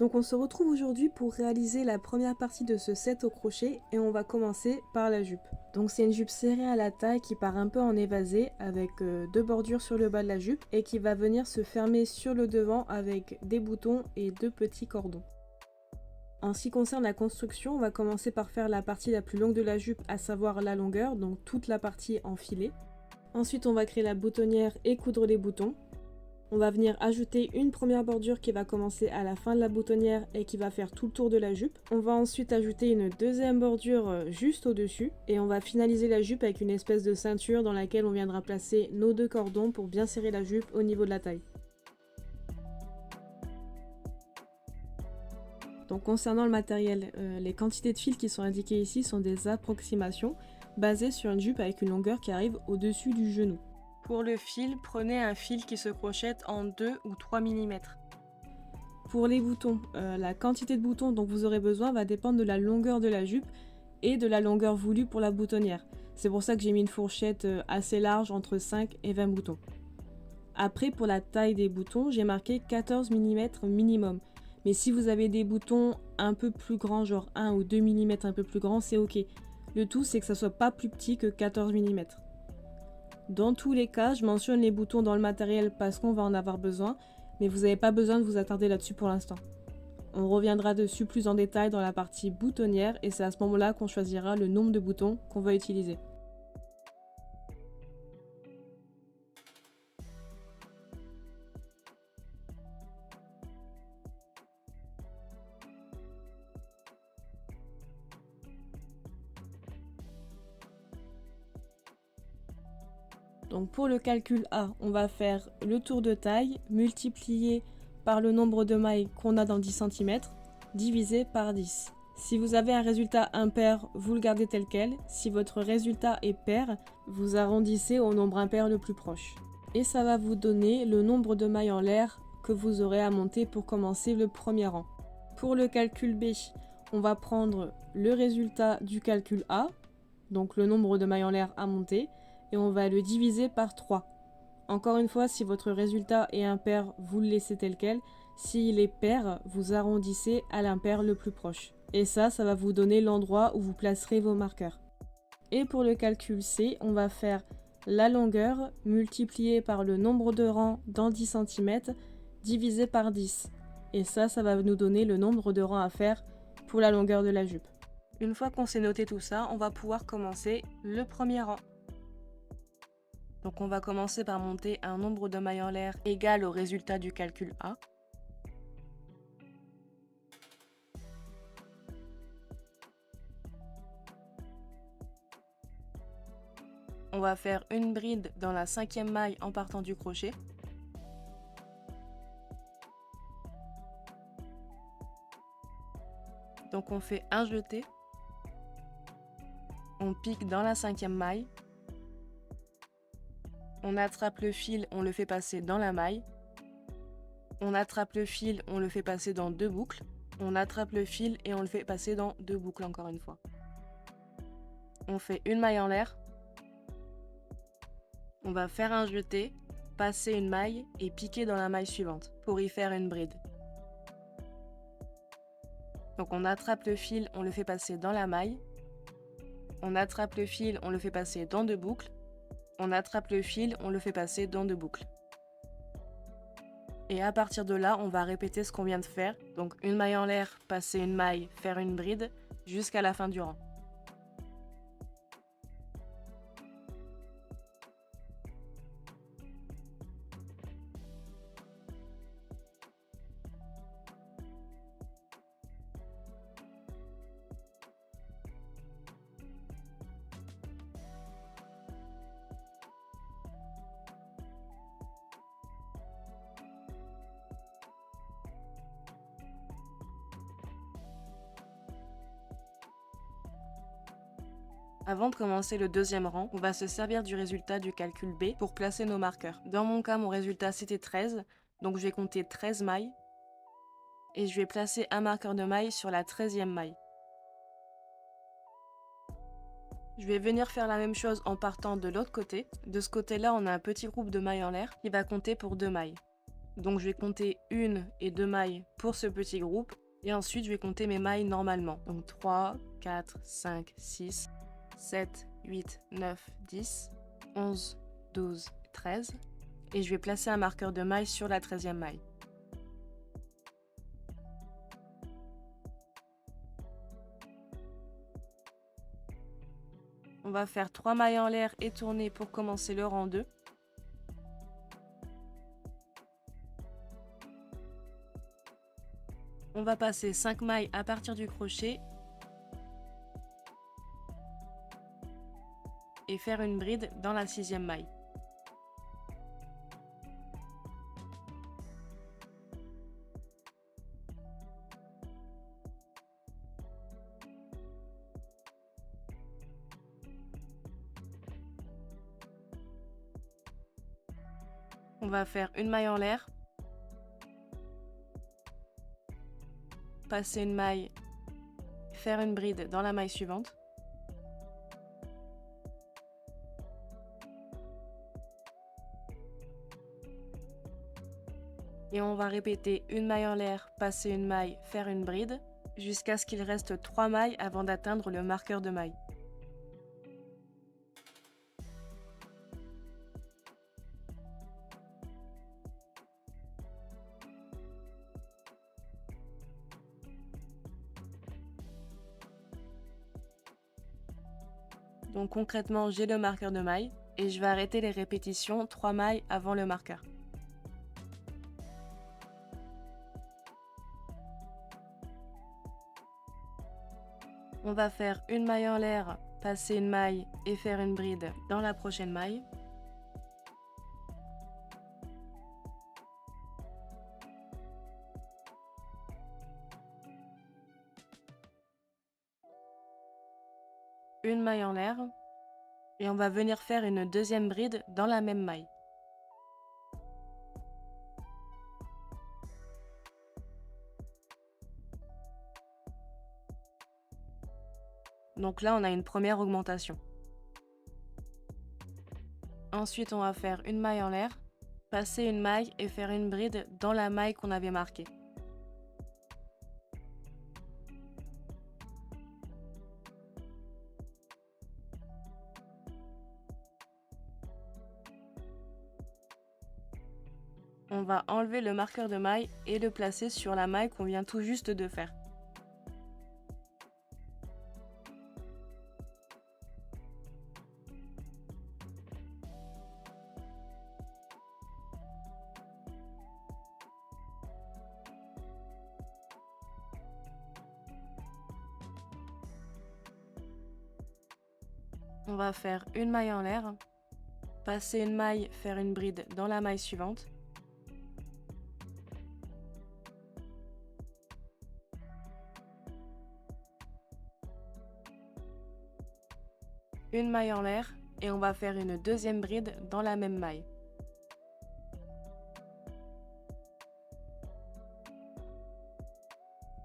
Donc on se retrouve aujourd'hui pour réaliser la première partie de ce set au crochet et on va commencer par la jupe. Donc c'est une jupe serrée à la taille qui part un peu en évasé avec deux bordures sur le bas de la jupe et qui va venir se fermer sur le devant avec des boutons et deux petits cordons. En ce qui concerne la construction, on va commencer par faire la partie la plus longue de la jupe, à savoir la longueur, donc toute la partie en filet. Ensuite on va créer la boutonnière et coudre les boutons. On va venir ajouter une première bordure qui va commencer à la fin de la boutonnière et qui va faire tout le tour de la jupe. On va ensuite ajouter une deuxième bordure juste au-dessus et on va finaliser la jupe avec une espèce de ceinture dans laquelle on viendra placer nos deux cordons pour bien serrer la jupe au niveau de la taille. Donc concernant le matériel, les quantités de fils qui sont indiquées ici sont des approximations basées sur une jupe avec une longueur qui arrive au-dessus du genou. Pour le fil, prenez un fil qui se crochette en 2 ou 3 mm. Pour les boutons, la quantité de boutons dont vous aurez besoin va dépendre de la longueur de la jupe et de la longueur voulue pour la boutonnière. C'est pour ça que j'ai mis une fourchette assez large, entre 5 et 20 boutons. Après, pour la taille des boutons, j'ai marqué 14 mm minimum. Mais si vous avez des boutons un peu plus grands, genre 1 ou 2 mm un peu plus grands, c'est ok. Le tout, c'est que ça soit pas plus petit que 14 mm. Dans tous les cas, je mentionne les boutons dans le matériel parce qu'on va en avoir besoin, mais vous n'avez pas besoin de vous attarder là-dessus pour l'instant. On reviendra dessus plus en détail dans la partie boutonnière et c'est à ce moment-là qu'on choisira le nombre de boutons qu'on va utiliser. Donc pour le calcul A, on va faire le tour de taille multiplié par le nombre de mailles qu'on a dans 10 cm, divisé par 10. Si vous avez un résultat impair, vous le gardez tel quel. Si votre résultat est pair, vous arrondissez au nombre impair le plus proche. Et ça va vous donner le nombre de mailles en l'air que vous aurez à monter pour commencer le premier rang. Pour le calcul B, on va prendre le résultat du calcul A, donc le nombre de mailles en l'air à monter, et on va le diviser par 3. Encore une fois, si votre résultat est impair, vous le laissez tel quel. S'il est pair, vous arrondissez à l'impair le plus proche. Et ça va vous donner l'endroit où vous placerez vos marqueurs. Et pour le calcul C, on va faire la longueur multipliée par le nombre de rangs dans 10 cm divisé par 10. Et ça va nous donner le nombre de rangs à faire pour la longueur de la jupe. Une fois qu'on s'est noté tout ça, on va pouvoir commencer le premier rang. Donc on va commencer par monter un nombre de mailles en l'air égal au résultat du calcul A. On va faire une bride dans la 5e maille en partant du crochet. Donc on fait un jeté. On pique dans la 5e maille. On attrape le fil, on le fait passer dans la maille. On attrape le fil, on le fait passer dans 2 boucles. On attrape le fil et on le fait passer dans 2 boucles encore une fois. On fait une maille en l'air. On va faire un jeté, passer une maille et piquer dans la maille suivante pour y faire une bride. Donc on attrape le fil, on le fait passer dans la maille. On attrape le fil, on le fait passer dans 2 boucles. On attrape le fil, on le fait passer dans 2 boucles. Et à partir de là, on va répéter ce qu'on vient de faire. Donc une maille en l'air, passer une maille, faire une bride, jusqu'à la fin du rang. Avant de commencer le deuxième rang, on va se servir du résultat du calcul B pour placer nos marqueurs. Dans mon cas, mon résultat c'était 13, donc je vais compter 13 mailles et je vais placer un marqueur de maille sur la 13e maille. Je vais venir faire la même chose en partant de l'autre côté. De ce côté-là, on a un petit groupe de mailles en l'air qui va compter pour 2 mailles. Donc je vais compter 1 et 2 mailles pour ce petit groupe. Et ensuite, je vais compter mes mailles normalement. Donc 3, 4, 5, 6, 7, 8, 9, 10, 11, 12, 13. Et je vais placer un marqueur de maille sur la 13e maille. On va faire 3 mailles en l'air et tourner pour commencer le rang 2. On va passer 5 mailles à partir du crochet et faire une bride dans la 6e maille. On va faire une maille en l'air, passer une maille, faire une bride dans la maille suivante. Et on va répéter une maille en l'air, passer une maille, faire une bride, jusqu'à ce qu'il reste 3 mailles avant d'atteindre le marqueur de maille. Donc concrètement, j'ai le marqueur de maille et je vais arrêter les répétitions 3 mailles avant le marqueur. On va faire une maille en l'air, passer une maille et faire une bride dans la prochaine maille. Une maille en l'air et on va venir faire une deuxième bride dans la même maille. Donc là, on a une première augmentation. Ensuite, on va faire une maille en l'air, passer une maille et faire une bride dans la maille qu'on avait marquée. On va enlever le marqueur de maille et le placer sur la maille qu'on vient tout juste de faire. On va faire une maille en l'air, passer une maille, faire une bride dans la maille suivante. Une maille en l'air et on va faire une deuxième bride dans la même maille.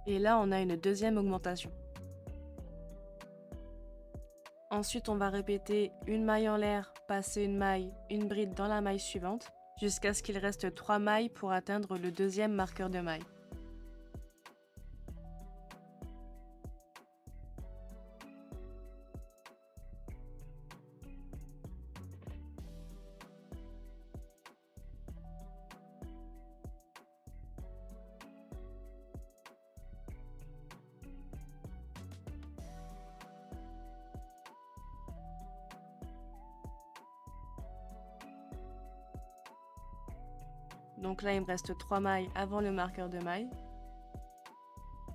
Et là, on a une deuxième augmentation. Ensuite, on va répéter une maille en l'air, passer une maille, une bride dans la maille suivante, jusqu'à ce qu'il reste 3 mailles pour atteindre le deuxième marqueur de maille. Donc là, il me reste 3 mailles avant le marqueur de maille.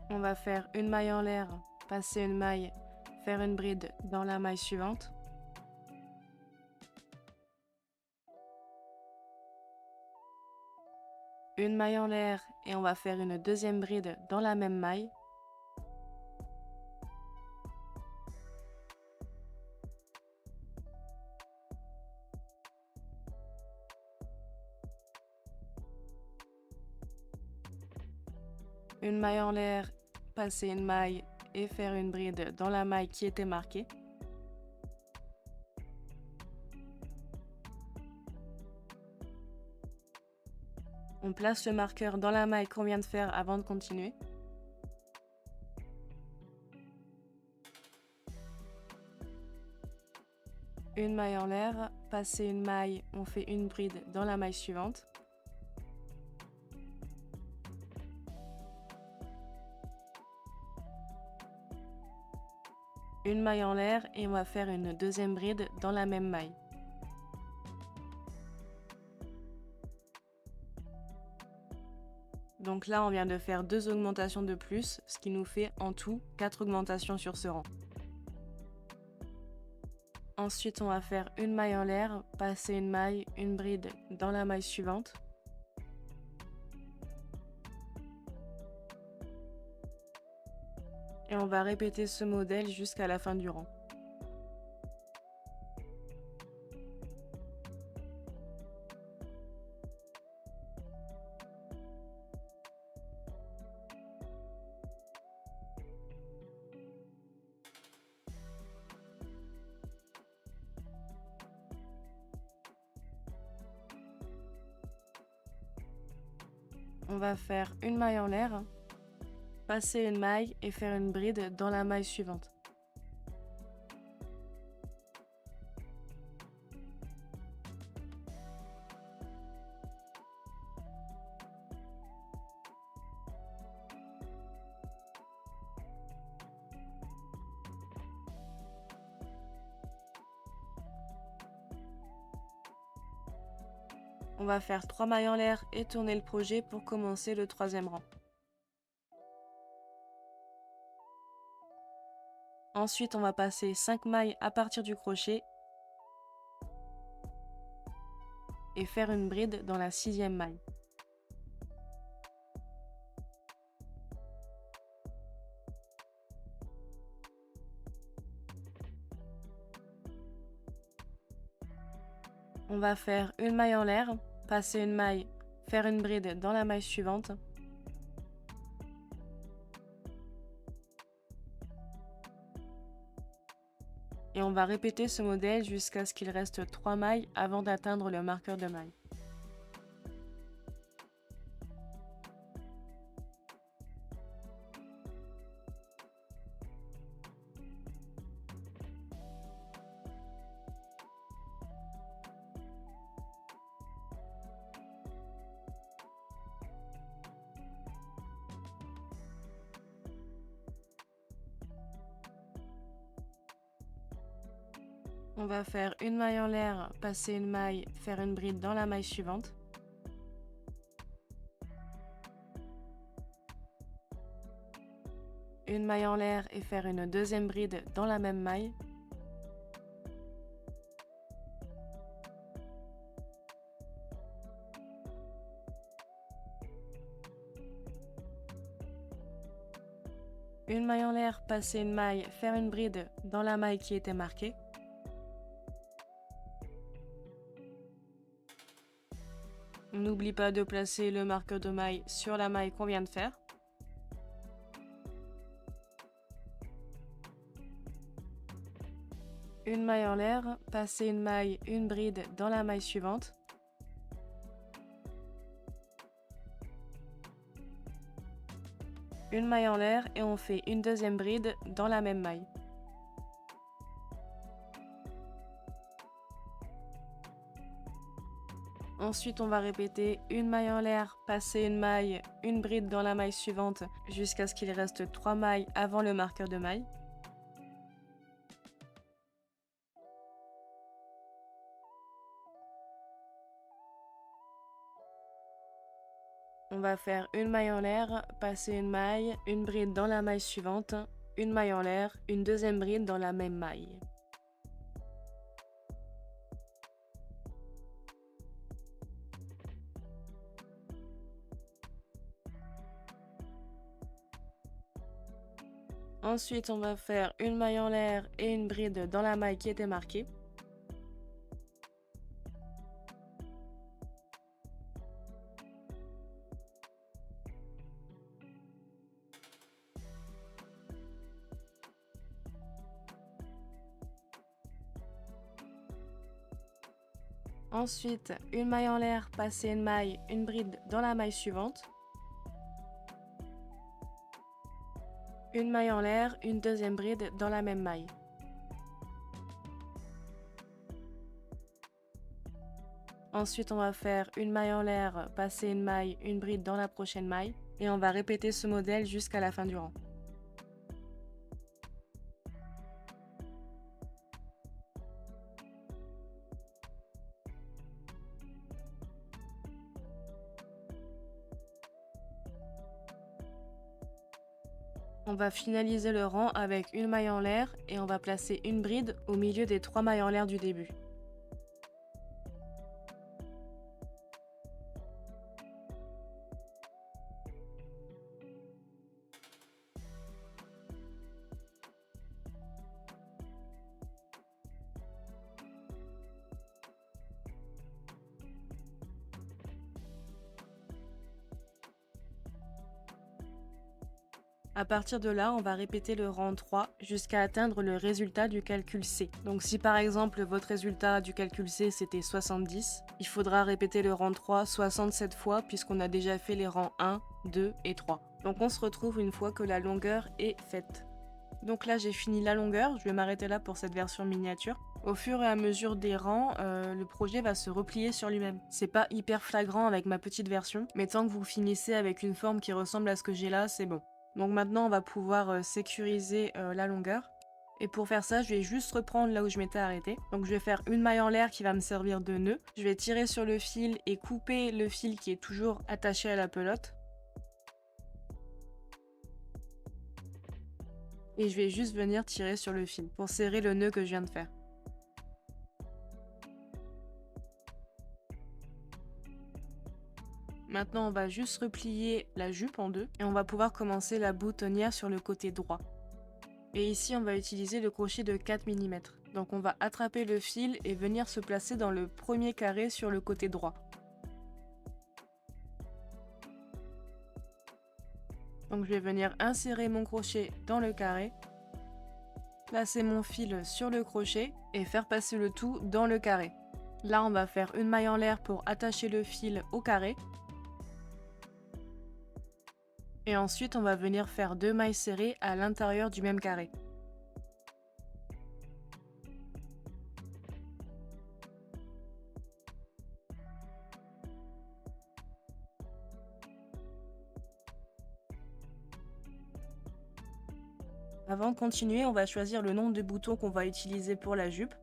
On va faire une maille en l'air, passer une maille, faire une bride dans la maille suivante. Une maille en l'air et on va faire une deuxième bride dans la même maille. Une maille en l'air, passer une maille et faire une bride dans la maille qui était marquée. On On place le marqueur dans la maille qu'on vient de faire avant de continuer. Une maille en l'air, passer une maille, on fait une bride dans la maille suivante. Une maille en l'air et on va faire une deuxième bride dans la même maille. Donc là, on vient de faire 2 augmentations de plus, ce qui nous fait en tout 4 augmentations sur ce rang. Ensuite, on va faire une maille en l'air, passer une maille, une bride dans la maille suivante. Et on va répéter ce modèle jusqu'à la fin du rang. On va faire une maille en l'air, passer une maille et faire une bride dans la maille suivante. On va faire 3 mailles en l'air et tourner le projet pour commencer le 3e rang. Ensuite, on va passer 5 mailles à partir du crochet et faire une bride dans la 6e maille. On va faire une maille en l'air, passer une maille, faire une bride dans la maille suivante. Et on va répéter ce modèle jusqu'à ce qu'il reste 3 mailles avant d'atteindre le marqueur de maille. On va faire une maille en l'air, passer une maille, faire une bride dans la maille suivante. Une maille en l'air et faire une deuxième bride dans la même maille. Une maille en l'air, passer une maille, faire une bride dans la maille qui était marquée. On n'oublie pas de placer le marqueur de maille sur la maille qu'on vient de faire. Une maille en l'air, passer une maille, une bride dans la maille suivante. Une maille en l'air et on fait une deuxième bride dans la même maille. Ensuite, on va répéter une maille en l'air, passer une maille, une bride dans la maille suivante jusqu'à ce qu'il reste 3 mailles avant le marqueur de maille. On va faire une maille en l'air, passer une maille, une bride dans la maille suivante, une maille en l'air, une deuxième bride dans la même maille. Ensuite, on va faire une maille en l'air et une bride dans la maille qui était marquée. Ensuite, une maille en l'air, passer une maille, une bride dans la maille suivante. Une maille en l'air, une deuxième bride dans la même maille. Ensuite, on va faire une maille en l'air, passer une maille, une bride dans la prochaine maille. Et on va répéter ce modèle jusqu'à la fin du rang. On va finaliser le rang avec une maille en l'air et on va placer une bride au milieu des 3 mailles en l'air du début. À partir de là, on va répéter le rang 3 jusqu'à atteindre le résultat du calcul C. Donc si par exemple votre résultat du calcul C c'était 70, il faudra répéter le rang 3 67 fois puisqu'on a déjà fait les rangs 1, 2 et 3. Donc on se retrouve une fois que la longueur est faite. Donc là j'ai fini la longueur, je vais m'arrêter là pour cette version miniature. Au fur et à mesure des rangs, le projet va se replier sur lui-même. C'est pas hyper flagrant avec ma petite version, mais tant que vous finissez avec une forme qui ressemble à ce que j'ai là, c'est bon. Donc maintenant on va pouvoir sécuriser la longueur. Et pour faire ça, je vais juste reprendre là où je m'étais arrêtée. Donc je vais faire une maille en l'air qui va me servir de nœud. Je vais tirer sur le fil et couper le fil qui est toujours attaché à la pelote. Et je vais juste venir tirer sur le fil pour serrer le nœud que je viens de faire. Maintenant, on va juste replier la jupe en deux et on va pouvoir commencer la boutonnière sur le côté droit. Et ici, on va utiliser le crochet de 4 mm. Donc on va attraper le fil et venir se placer dans le premier carré sur le côté droit. Donc je vais venir insérer mon crochet dans le carré, placer mon fil sur le crochet et faire passer le tout dans le carré. Là, on va faire une maille en l'air pour attacher le fil au carré. Et ensuite, on va venir faire 2 mailles serrées à l'intérieur du même carré. Avant de continuer, on va choisir le nombre de boutons qu'on va utiliser pour la jupe.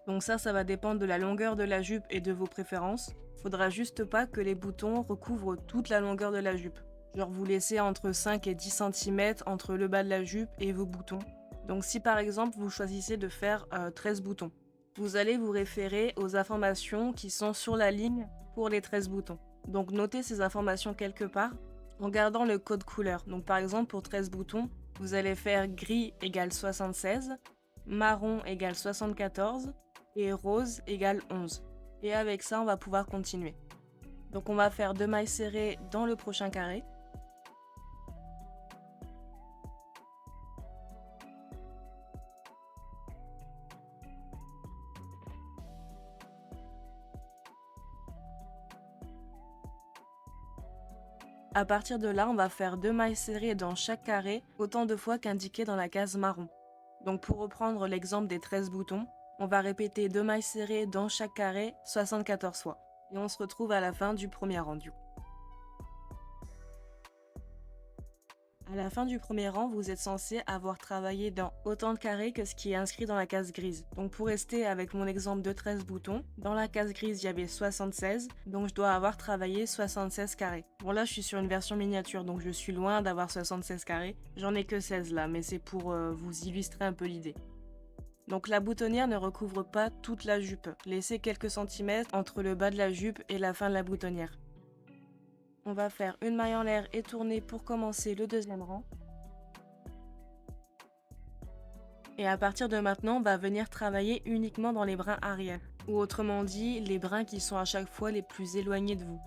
Donc ça va dépendre de la longueur de la jupe et de vos préférences. Faudra juste pas que les boutons recouvrent toute la longueur de la jupe. Genre vous laissez entre 5 et 10 cm entre le bas de la jupe et vos boutons. Donc si par exemple vous choisissez de faire 13 boutons, vous allez vous référer aux informations qui sont sur la ligne pour les 13 boutons. Donc notez ces informations quelque part en gardant le code couleur. Donc par exemple pour 13 boutons, vous allez faire gris égale 76, marron égale 74 et rose égale 11. Et avec ça, on va pouvoir continuer. Donc on va faire 2 mailles serrées dans le prochain carré. À partir de là, on va faire 2 mailles serrées dans chaque carré, autant de fois qu'indiqué dans la case marron. Donc pour reprendre l'exemple des 13 boutons, on va répéter 2 mailles serrées dans chaque carré 74 fois. Et on se retrouve à la fin du premier rang du coup. À la fin du premier rang, vous êtes censé avoir travaillé dans autant de carrés que ce qui est inscrit dans la case grise. Donc pour rester avec mon exemple de 13 boutons, dans la case grise, il y avait 76, donc je dois avoir travaillé 76 carrés. Bon là, je suis sur une version miniature, donc je suis loin d'avoir 76 carrés. J'en ai que 16 là, mais c'est pour vous illustrer un peu l'idée. Donc la boutonnière ne recouvre pas toute la jupe. Laissez quelques centimètres entre le bas de la jupe et la fin de la boutonnière. On va faire une maille en l'air et tourner pour commencer le deuxième rang. Et à partir de maintenant, on va venir travailler uniquement dans les brins arrière. Ou autrement dit, les brins qui sont à chaque fois les plus éloignés de vous.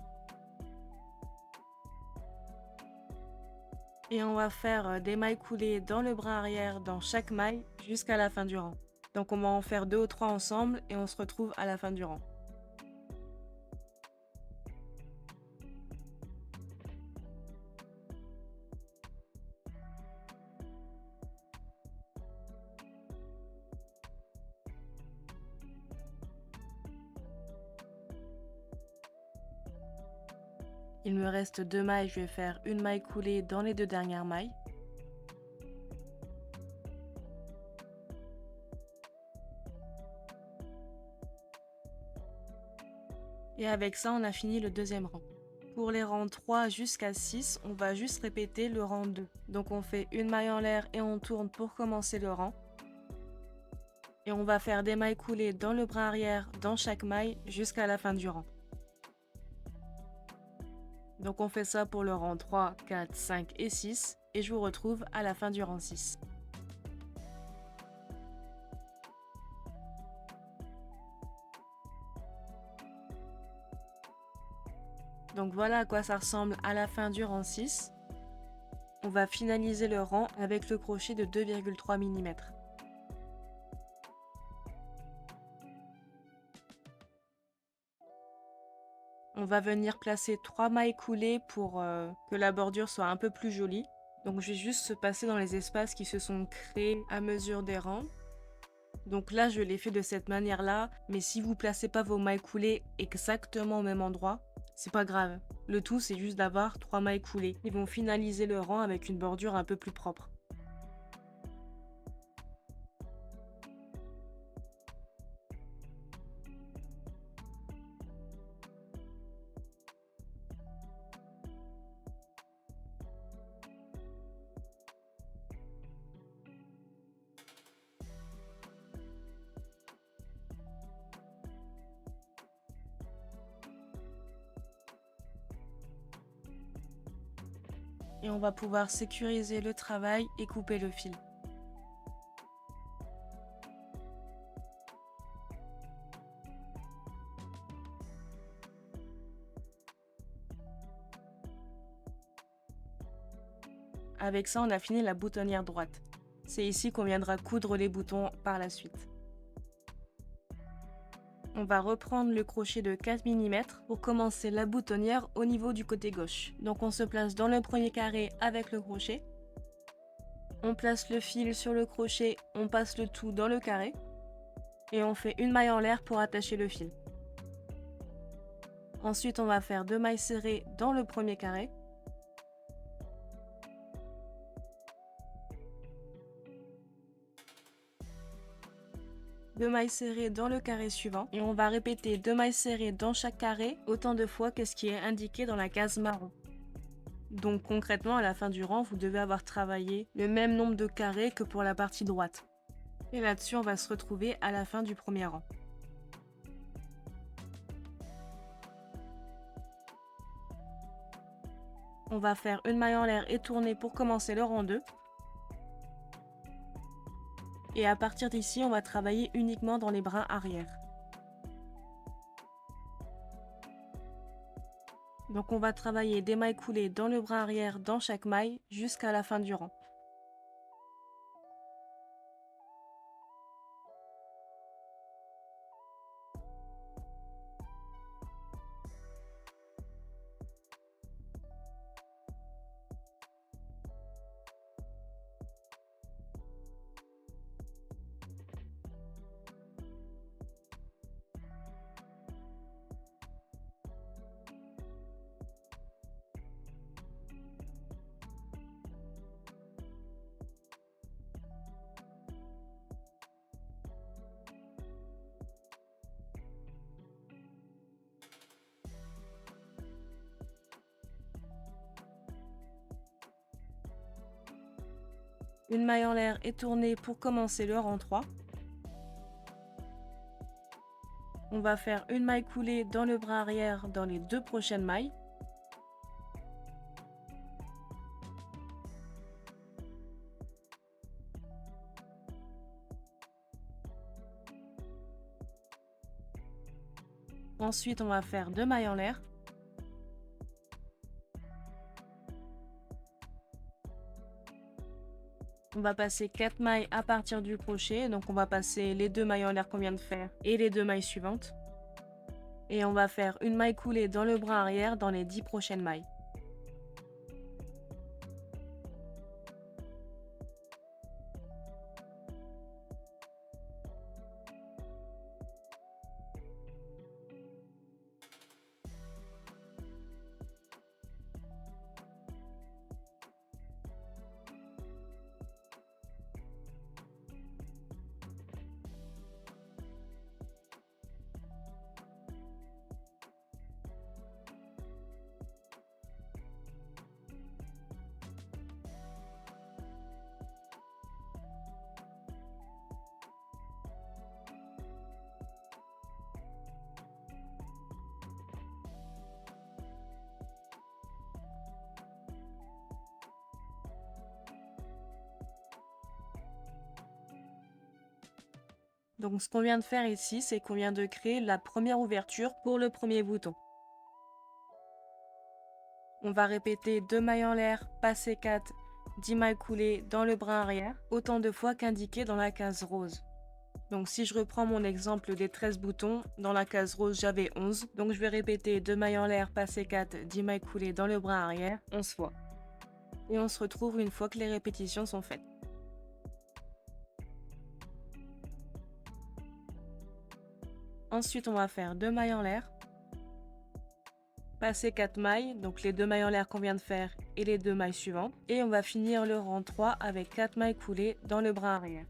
Et on va faire des mailles coulées dans le brin arrière dans chaque maille jusqu'à la fin du rang. Donc on va en faire 2 ou 3 ensemble et on se retrouve à la fin du rang. Il me reste 2 mailles, je vais faire une maille coulée dans les 2 dernières mailles. Et avec ça, on a fini le deuxième rang. Pour les rangs 3 jusqu'à 6, on va juste répéter le rang 2. Donc on fait une maille en l'air et on tourne pour commencer le rang. Et on va faire des mailles coulées dans le bras arrière dans chaque maille jusqu'à la fin du rang. Donc on fait ça pour le rang 3, 4, 5 et 6 et je vous retrouve à la fin du rang 6. Donc voilà à quoi ça ressemble à la fin du rang 6. On va finaliser le rang avec le crochet de 2,3 mm. On va venir placer 3 mailles coulées pour que la bordure soit un peu plus jolie. Donc je vais juste se passer dans les espaces qui se sont créés à mesure des rangs. Donc là je l'ai fait de cette manière là, mais si vous placez pas vos mailles coulées exactement au même endroit, c'est pas grave. Le tout c'est juste d'avoir 3 mailles coulées. Ils vont finaliser le rang avec une bordure un peu plus propre. Et on va pouvoir sécuriser le travail et couper le fil. Avec ça, on a fini la boutonnière droite. C'est ici qu'on viendra coudre les boutons par la suite. On va reprendre le crochet de 4 mm pour commencer la boutonnière au niveau du côté gauche. Donc on se place dans le premier carré avec le crochet. On place le fil sur le crochet, on passe le tout dans le carré. Et on fait une maille en l'air pour attacher le fil. Ensuite, on va faire 2 mailles serrées dans le premier carré. Deux mailles serrées dans le carré suivant et on va répéter 2 mailles serrées dans chaque carré autant de fois que ce qui est indiqué dans la case marron. Donc concrètement à la fin du rang vous devez avoir travaillé le même nombre de carrés que pour la partie droite. Et là-dessus on va se retrouver à la fin du premier rang. On va faire une maille en l'air et tourner pour commencer le rang 2. Et à partir d'ici, on va travailler uniquement dans les brins arrière. Donc on va travailler des mailles coulées dans le brin arrière dans chaque maille jusqu'à la fin du rang. Une maille en l'air et tournée pour commencer le rang 3. On va faire une maille coulée dans le bras arrière dans les 2 prochaines mailles. Ensuite, on va faire 2 mailles en l'air. On va passer 4 mailles à partir du crochet, donc on va passer les 2 mailles en l'air qu'on vient de faire et les 2 mailles suivantes. Et on va faire une maille coulée dans le bras arrière dans les 10 prochaines mailles. Donc ce qu'on vient de faire ici, c'est qu'on vient de créer la première ouverture pour le premier bouton. On va répéter 2 mailles en l'air, passer 4, 10 mailles coulées dans le brin arrière, autant de fois qu'indiqué dans la case rose. Donc si je reprends mon exemple des 13 boutons, dans la case rose j'avais 11, donc je vais répéter 2 mailles en l'air, passer 4, 10 mailles coulées dans le brin arrière, 11 fois. Et on se retrouve une fois que les répétitions sont faites. Ensuite on va faire 2 mailles en l'air, passer 4 mailles, donc les 2 mailles en l'air qu'on vient de faire et les 2 mailles suivantes, et on va finir le rang 3 avec 4 mailles coulées dans le brin arrière.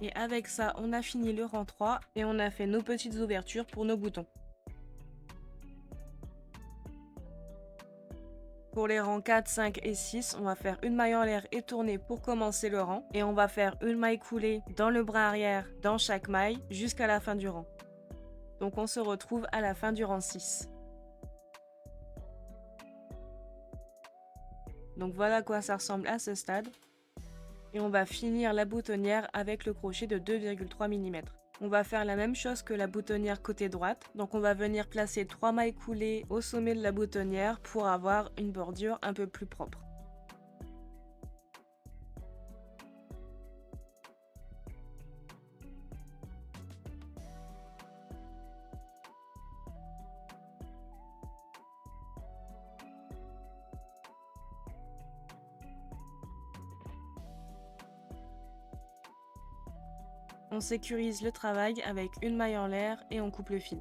Et avec ça, on a fini le rang 3 et on a fait nos petites ouvertures pour nos boutons. Pour les rangs 4, 5 et 6, on va faire une maille en l'air et tourner pour commencer le rang. Et on va faire une maille coulée dans le bras arrière dans chaque maille jusqu'à la fin du rang. Donc on se retrouve à la fin du rang 6. Donc voilà à quoi ça ressemble à ce stade. Et on va finir la boutonnière avec le crochet de 2,3 mm. On va faire la même chose que la boutonnière côté droite, donc on va venir placer 3 mailles coulées au sommet de la boutonnière pour avoir une bordure un peu plus propre. On sécurise le travail avec une maille en l'air et on coupe le fil.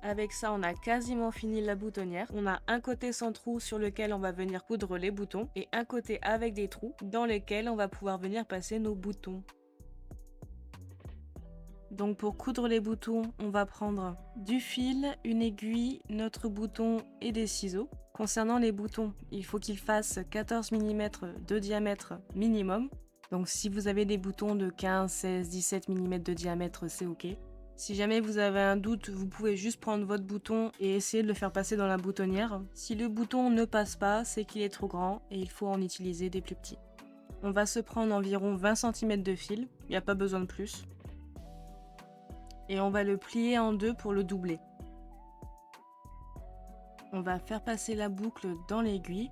Avec ça, on a quasiment fini la boutonnière. On a un côté sans trou sur lequel on va venir coudre les boutons et un côté avec des trous dans lesquels on va pouvoir venir passer nos boutons. Donc pour coudre les boutons, on va prendre du fil, une aiguille, notre bouton et des ciseaux. Concernant les boutons, il faut qu'ils fassent 14 mm de diamètre minimum. Donc si vous avez des boutons de 15, 16, 17 mm de diamètre, c'est ok. Si jamais vous avez un doute, vous pouvez juste prendre votre bouton et essayer de le faire passer dans la boutonnière. Si le bouton ne passe pas, c'est qu'il est trop grand et il faut en utiliser des plus petits. On va se prendre environ 20 cm de fil, il n'y a pas besoin de plus. Et on va le plier en deux pour le doubler. On va faire passer la boucle dans l'aiguille.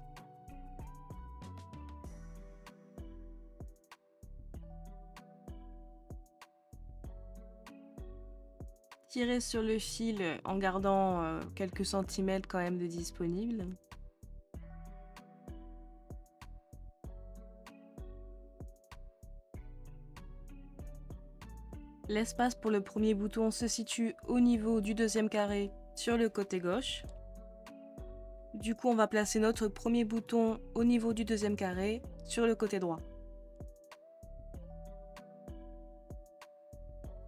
Tirer sur le fil en gardant quelques centimètres quand même de disponible. L'espace pour le premier bouton se situe au niveau du deuxième carré sur le côté gauche. Du coup, on va placer notre premier bouton au niveau du deuxième carré sur le côté droit.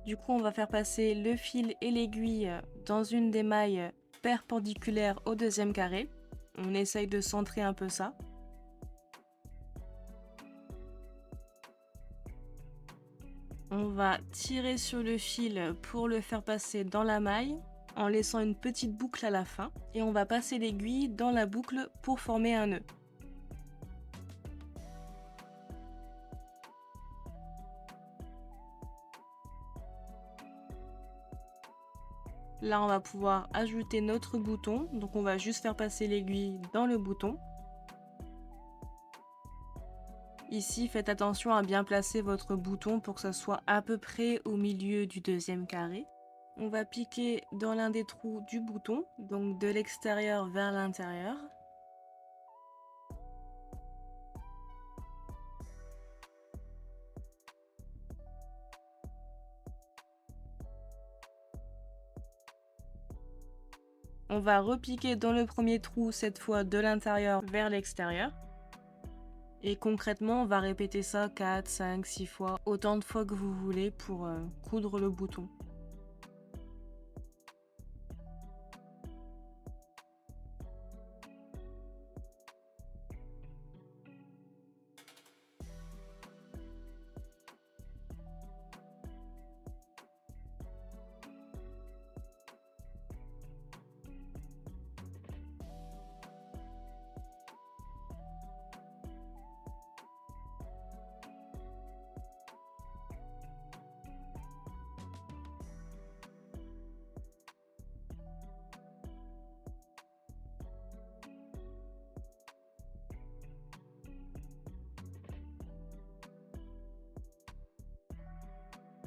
Du coup, on va faire passer le fil et l'aiguille dans une des mailles perpendiculaires au deuxième carré. On essaye de centrer un peu ça. On va tirer sur le fil pour le faire passer dans la maille en laissant une petite boucle à la fin. Et on va passer l'aiguille dans la boucle pour former un nœud. Là, on va pouvoir ajouter notre bouton. Donc, on va juste faire passer l'aiguille dans le bouton. Ici, faites attention à bien placer votre bouton pour que ça soit à peu près au milieu du deuxième carré. On va piquer dans l'un des trous du bouton, donc de l'extérieur vers l'intérieur. On va repiquer dans le premier trou, cette fois de l'intérieur vers l'extérieur. Et concrètement, on va répéter ça 4, 5, 6 fois, autant de fois que vous voulez pour coudre le bouton.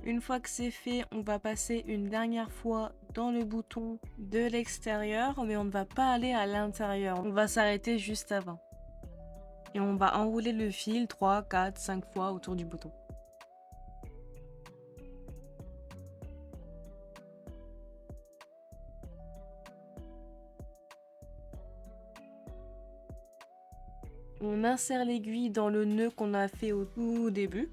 Une fois que c'est fait, on va passer une dernière fois dans le bouton de l'extérieur, mais on ne va pas aller à l'intérieur. On va s'arrêter juste avant. Et on va enrouler le fil 3, 4, 5 fois autour du bouton. On insère l'aiguille dans le nœud qu'on a fait au tout début.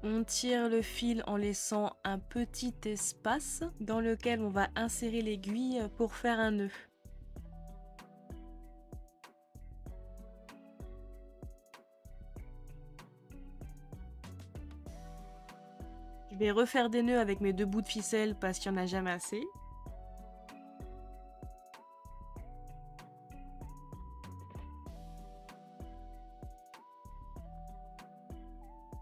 On tire le fil en laissant un petit espace dans lequel on va insérer l'aiguille pour faire un nœud. Je vais refaire des nœuds avec mes 2 bouts de ficelle parce qu'il n'y en a jamais assez.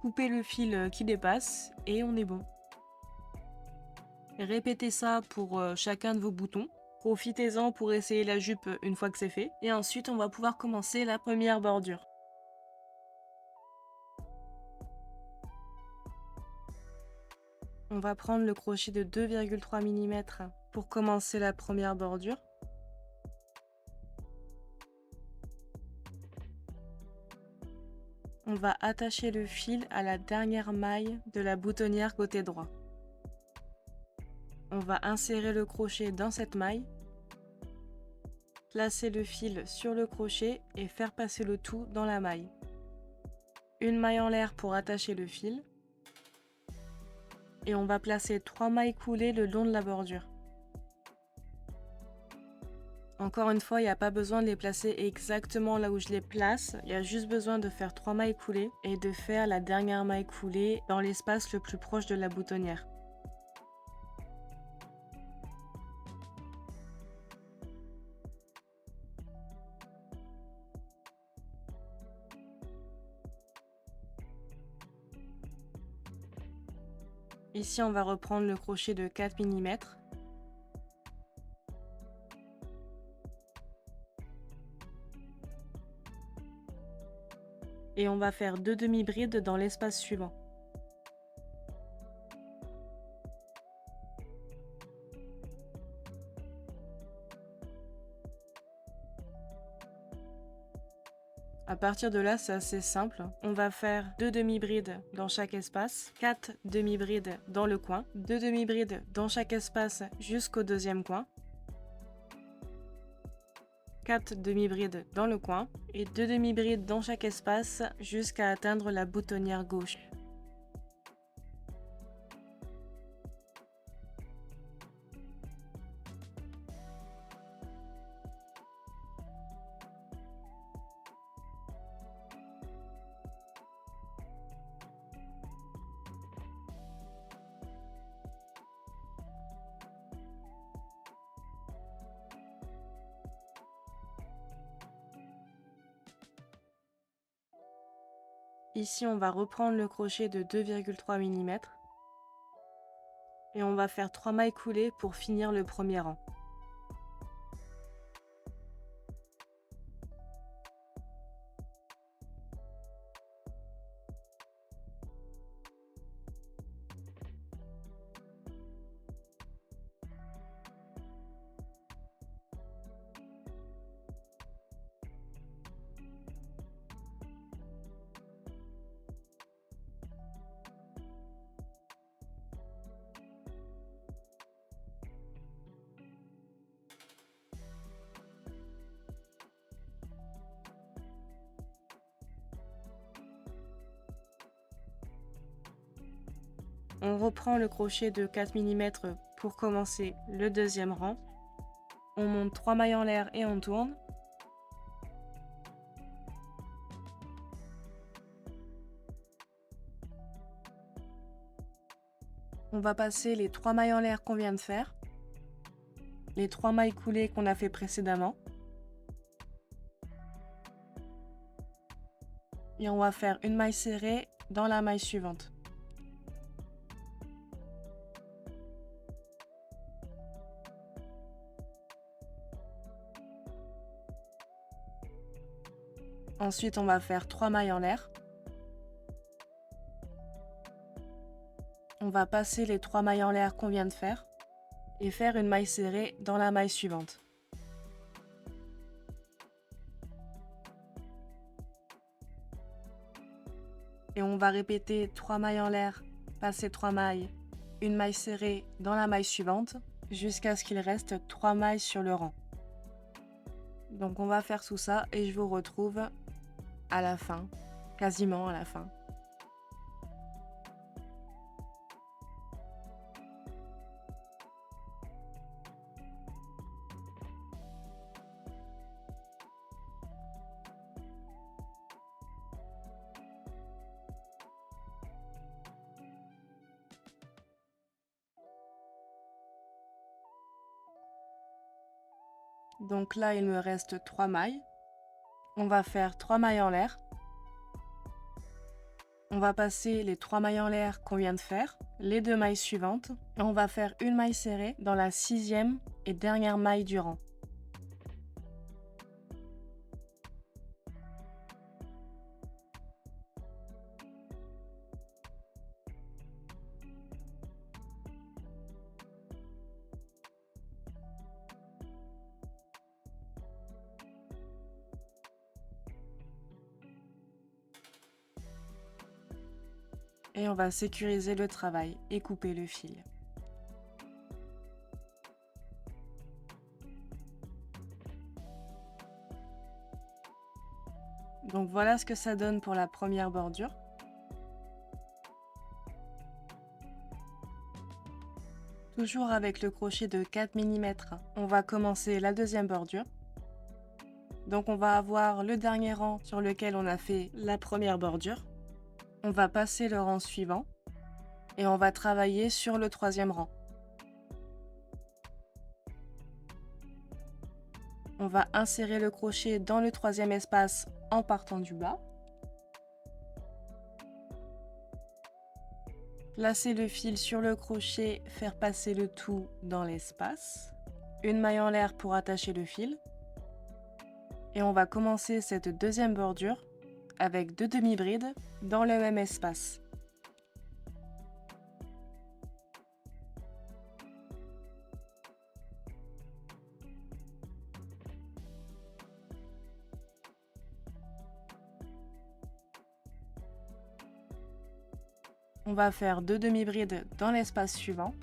Couper le fil qui dépasse et on est bon. Répétez ça pour chacun de vos boutons. Profitez-en pour essayer la jupe une fois que c'est fait. Et ensuite, on va pouvoir commencer la première bordure. On va prendre le crochet de 2,3 mm pour commencer la première bordure. On va attacher le fil à la dernière maille de la boutonnière côté droit. On va insérer le crochet dans cette maille, placer le fil sur le crochet et faire passer le tout dans la maille. Une maille en l'air pour attacher le fil. Et on va placer 3 mailles coulées le long de la bordure. Encore une fois, il n'y a pas besoin de les placer exactement là où je les place. Il y a juste besoin de faire 3 mailles coulées et de faire la dernière maille coulée dans l'espace le plus proche de la boutonnière. Ici, on va reprendre le crochet de 4 mm. Et on va faire 2 demi-brides dans l'espace suivant. À partir de là, c'est assez simple. On va faire 2 demi-brides dans chaque espace, 4 demi-brides dans le coin, 2 demi-brides dans chaque espace jusqu'au deuxième coin, 4 demi-brides dans le coin et 2 demi-brides dans chaque espace jusqu'à atteindre la boutonnière gauche. Ici, on va reprendre le crochet de 2,3 mm et on va faire 3 mailles coulées pour finir le premier rang. On reprend le crochet de 4 mm pour commencer le deuxième rang. On monte 3 mailles en l'air et on tourne. On va passer les 3 mailles en l'air qu'on vient de faire, les 3 mailles coulées qu'on a fait précédemment. Et on va faire une maille serrée dans la maille suivante. Ensuite, on va faire 3 mailles en l'air. On va passer les 3 mailles en l'air qu'on vient de faire et faire une maille serrée dans la maille suivante. Et on va répéter 3 mailles en l'air, passer 3 mailles, une maille serrée dans la maille suivante, jusqu'à ce qu'il reste 3 mailles sur le rang. Donc on va faire tout ça et je vous retrouve à la fin, quasiment à la fin. Donc là, il me reste 3 mailles. On va faire 3 mailles en l'air. On va passer les 3 mailles en l'air qu'on vient de faire, les 2 mailles suivantes. Et on va faire une maille serrée dans la 6e et dernière maille du rang. Et on va sécuriser le travail et couper le fil. Donc voilà ce que ça donne pour la première bordure. Toujours avec le crochet de 4 mm, on va commencer la deuxième bordure. Donc on va avoir le dernier rang sur lequel on a fait la première bordure. On va passer le rang suivant et on va travailler sur le troisième rang. On va insérer le crochet dans le troisième espace en partant du bas. Placer le fil sur le crochet, faire passer le tout dans l'espace. Une maille en l'air pour attacher le fil. Et on va commencer cette deuxième bordure avec 2 demi-brides dans le même espace. On va faire 2 demi-brides dans l'espace suivant.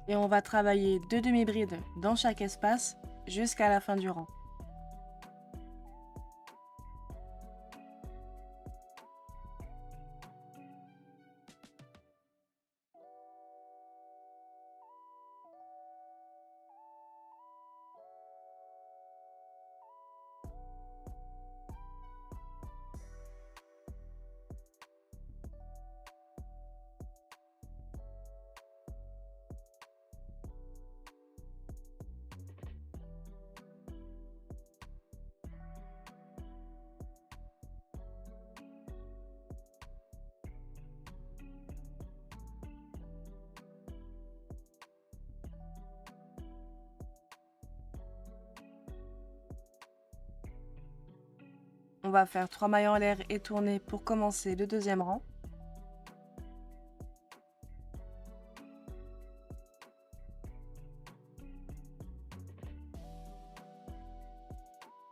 Et on va travailler 2 demi-brides dans chaque espace jusqu'à la fin du rang. On va faire 3 mailles en l'air et tourner pour commencer le deuxième rang.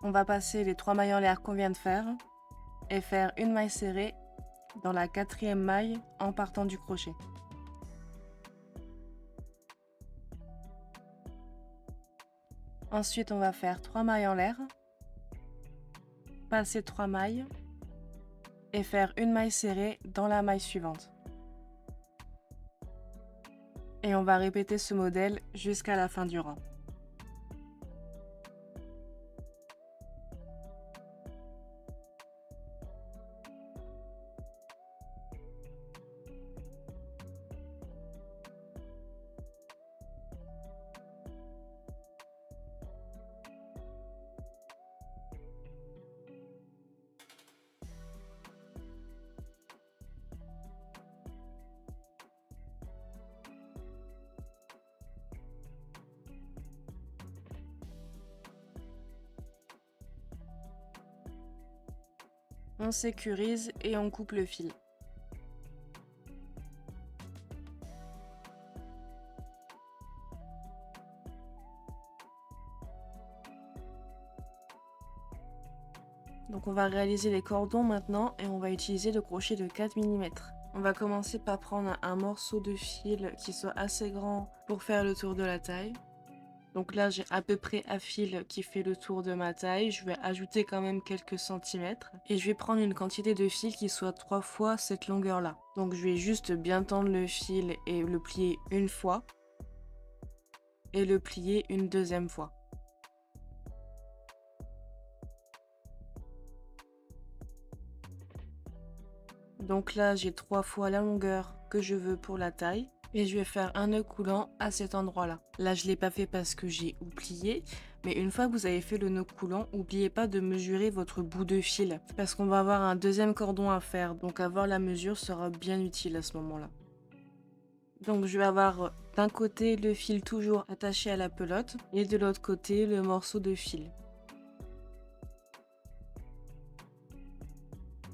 On va passer les 3 mailles en l'air qu'on vient de faire et faire une maille serrée dans la 4e maille en partant du crochet. Ensuite, on va faire 3 mailles en l'air passer 3 mailles et faire une maille serrée dans la maille suivante. Et on va répéter ce modèle jusqu'à la fin du rang. On sécurise et on coupe le fil. Donc on va réaliser les cordons maintenant et on va utiliser le crochet de 4 mm. On va commencer par prendre un morceau de fil qui soit assez grand pour faire le tour de la taille. Donc là j'ai à peu près un fil qui fait le tour de ma taille. Je vais ajouter quand même quelques centimètres. Et je vais prendre une quantité de fil qui soit 3 fois cette longueur là. Donc je vais juste bien tendre le fil et le plier une fois. Et le plier une deuxième fois. Donc là j'ai 3 fois la longueur que je veux pour la taille. Et je vais faire un nœud coulant à cet endroit-là. Là, je ne l'ai pas fait parce que j'ai oublié. Mais une fois que vous avez fait le nœud coulant, n'oubliez pas de mesurer votre bout de fil. Parce qu'on va avoir un deuxième cordon à faire. Donc avoir la mesure sera bien utile à ce moment-là. Donc je vais avoir d'un côté le fil toujours attaché à la pelote. Et de l'autre côté le morceau de fil.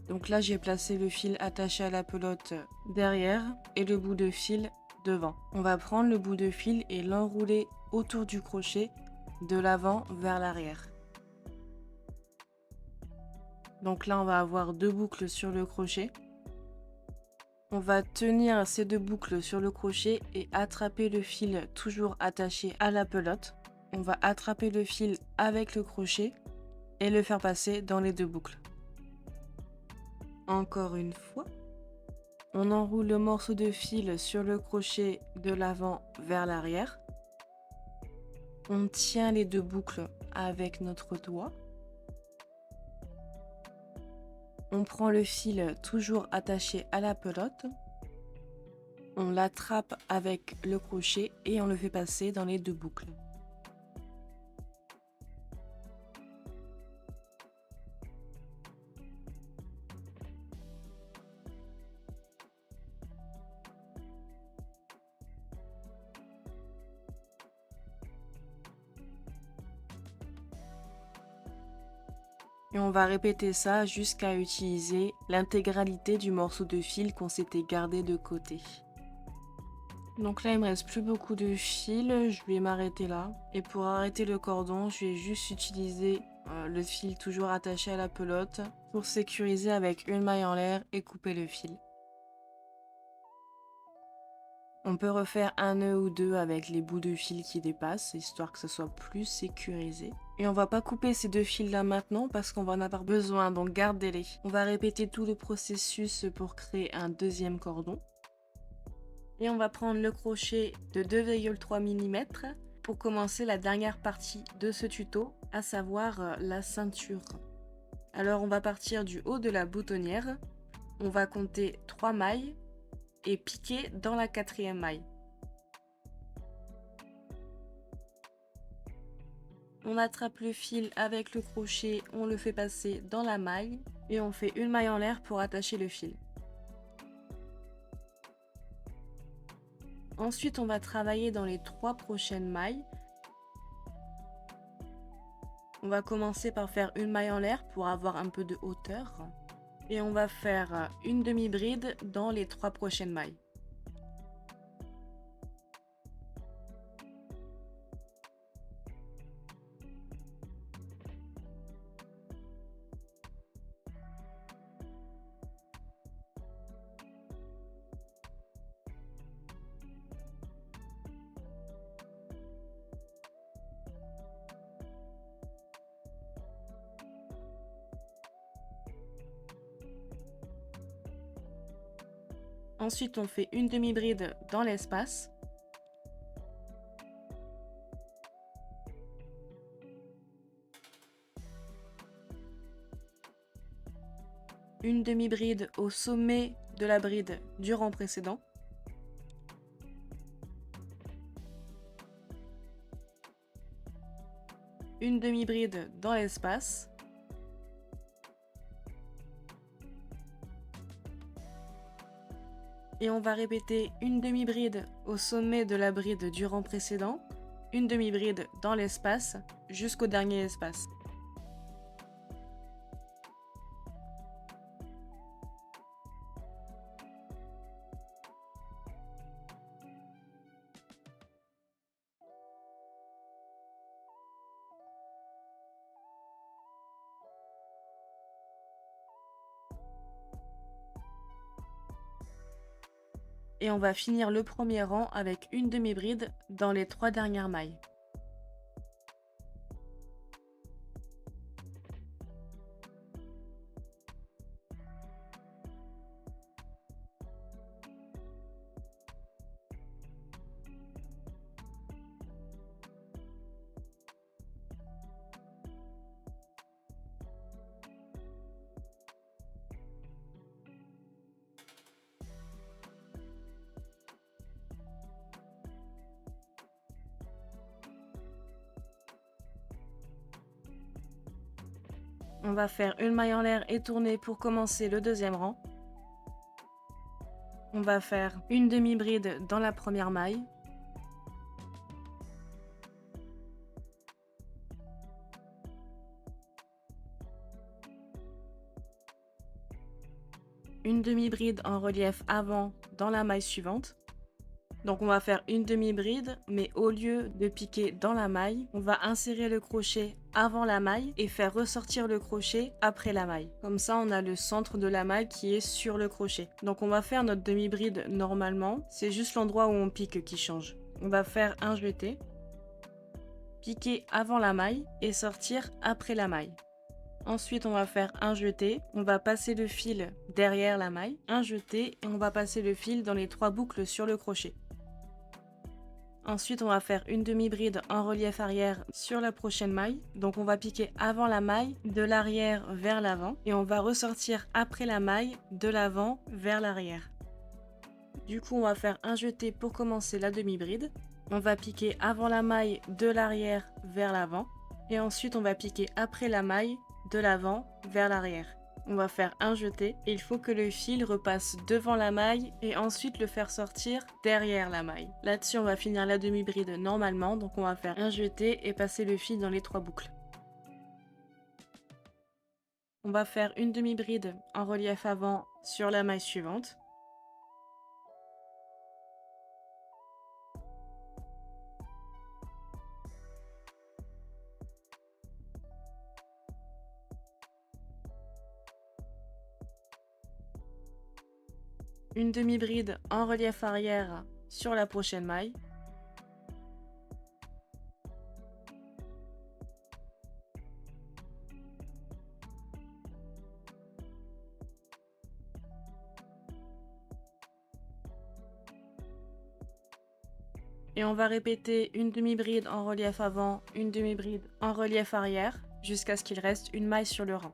Donc là, j'ai placé le fil attaché à la pelote derrière et le bout de fil devant. On va prendre le bout de fil et l'enrouler autour du crochet de l'avant vers l'arrière. Donc là, on va avoir 2 boucles sur le crochet. On va tenir ces 2 boucles sur le crochet et attraper le fil toujours attaché à la pelote. On va attraper le fil avec le crochet et le faire passer dans les 2 boucles. Encore une fois. On enroule le morceau de fil sur le crochet de l'avant vers l'arrière. On tient les 2 boucles avec notre doigt. On prend le fil toujours attaché à la pelote. On l'attrape avec le crochet et on le fait passer dans les 2 boucles. Et on va répéter ça jusqu'à utiliser l'intégralité du morceau de fil qu'on s'était gardé de côté. Donc là, il me reste plus beaucoup de fil, je vais m'arrêter là. Et pour arrêter le cordon, je vais juste utiliser le fil toujours attaché à la pelote pour sécuriser avec une maille en l'air et couper le fil. On peut refaire un nœud ou 2 avec les bouts de fil qui dépassent, histoire que ce soit plus sécurisé. Et on va pas couper ces 2 fils là maintenant parce qu'on va en avoir besoin, donc gardez-les. On va répéter tout le processus pour créer un deuxième cordon. Et on va prendre le crochet de 2,3 mm pour commencer la dernière partie de ce tuto, à savoir la ceinture. Alors on va partir du haut de la boutonnière, on va compter 3 mailles et piquer dans la 4e maille. On attrape le fil avec le crochet, on le fait passer dans la maille et on fait une maille en l'air pour attacher le fil. Ensuite, on va travailler dans les 3 prochaines mailles. On va commencer par faire une maille en l'air pour avoir un peu de hauteur. Et on va faire une demi-bride dans les 3 prochaines mailles. Ensuite, on fait une demi-bride dans l'espace. Une demi-bride au sommet de la bride du rang précédent. Une demi-bride dans l'espace. Et on va répéter une demi-bride au sommet de la bride du rang précédent, une demi-bride dans l'espace jusqu'au dernier espace. Et on va finir le premier rang avec une demi-bride dans les 3 dernières mailles. On va faire une maille en l'air et tourner pour commencer le deuxième rang. On va faire une demi-bride dans la première maille. Une demi-bride en relief avant dans la maille suivante. Donc on va faire une demi-bride, mais au lieu de piquer dans la maille, on va insérer le crochet avant la maille et faire ressortir le crochet après la maille. Comme ça, on a le centre de la maille qui est sur le crochet. Donc on va faire notre demi-bride normalement, c'est juste l'endroit où on pique qui change. On va faire un jeté, piquer avant la maille et sortir après la maille. Ensuite, on va faire un jeté, on va passer le fil derrière la maille, un jeté et on va passer le fil dans les 3 boucles sur le crochet. Ensuite, on va faire une demi-bride en relief arrière sur la prochaine maille. Donc, on va piquer avant la maille, de l'arrière vers l'avant. Et on va ressortir après la maille, de l'avant vers l'arrière. Du coup, on va faire un jeté pour commencer la demi-bride. On va piquer avant la maille, de l'arrière vers l'avant. Et ensuite, on va piquer après la maille, de l'avant vers l'arrière. On va faire un jeté et il faut que le fil repasse devant la maille et ensuite le faire sortir derrière la maille. Là-dessus, on va finir la demi-bride normalement, donc on va faire un jeté et passer le fil dans les 3 boucles. On va faire une demi-bride en relief avant sur la maille suivante. Une demi-bride en relief arrière sur la prochaine maille. Et on va répéter une demi-bride en relief avant, une demi-bride en relief arrière, jusqu'à ce qu'il reste une maille sur le rang.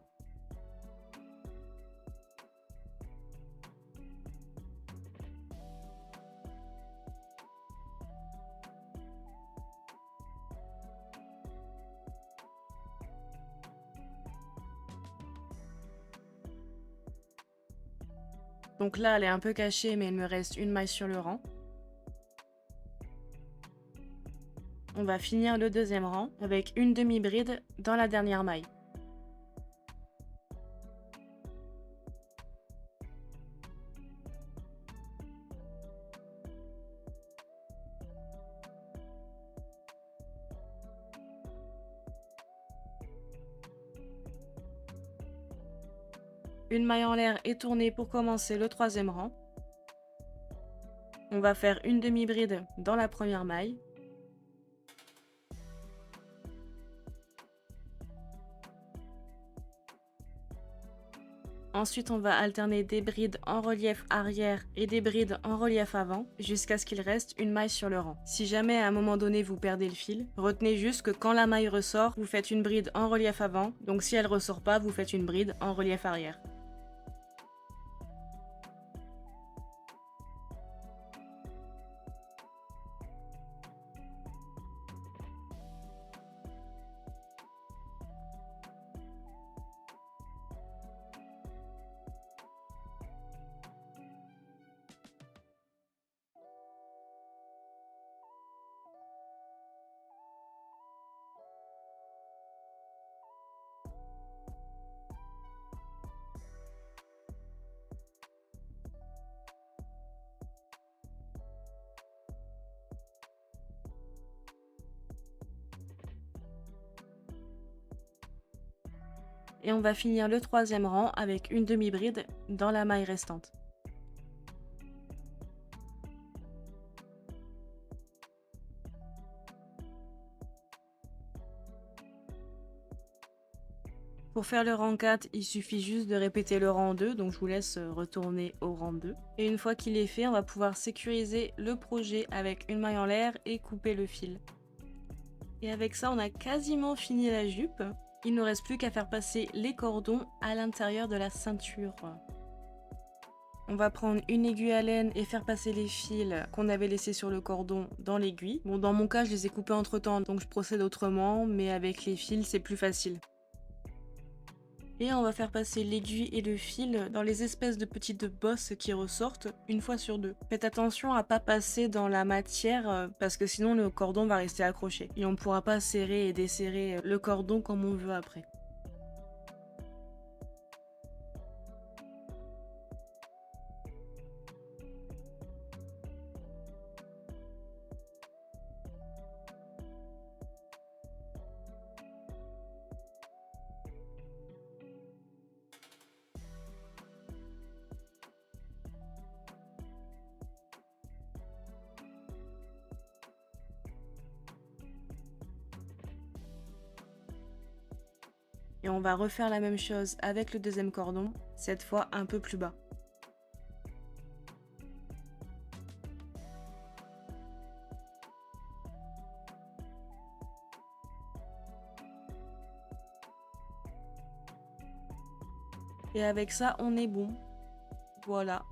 Donc là, elle est un peu cachée, mais il me reste une maille sur le rang. On va finir le deuxième rang avec une demi-bride dans la dernière maille. Une maille en l'air et tournée pour commencer le troisième rang. On va faire une demi-bride dans la première maille. Ensuite, on va alterner des brides en relief arrière et des brides en relief avant jusqu'à ce qu'il reste une maille sur le rang. Si jamais à un moment donné vous perdez le fil, retenez juste que quand la maille ressort, vous faites une bride en relief avant, donc si elle ressort pas, vous faites une bride en relief arrière. Et on va finir le troisième rang avec une demi-bride dans la maille restante. Pour faire le rang 4, il suffit juste de répéter le rang 2, donc je vous laisse retourner au rang 2. Et une fois qu'il est fait, on va pouvoir sécuriser le projet avec une maille en l'air et couper le fil. Et avec ça, on a quasiment fini la jupe. Il ne reste plus qu'à faire passer les cordons à l'intérieur de la ceinture. On va prendre une aiguille à laine et faire passer les fils qu'on avait laissés sur le cordon dans l'aiguille. Bon, dans mon cas, je les ai coupés entre temps, donc je procède autrement, mais avec les fils, c'est plus facile. Et on va faire passer l'aiguille et le fil dans les espèces de petites bosses qui ressortent une fois sur deux. Faites attention à pas passer dans la matière parce que sinon le cordon va rester accroché. Et on ne pourra pas serrer et desserrer le cordon comme on veut après. Et on va refaire la même chose avec le deuxième cordon, cette fois un peu plus bas. Et avec ça, on est bon. Voilà.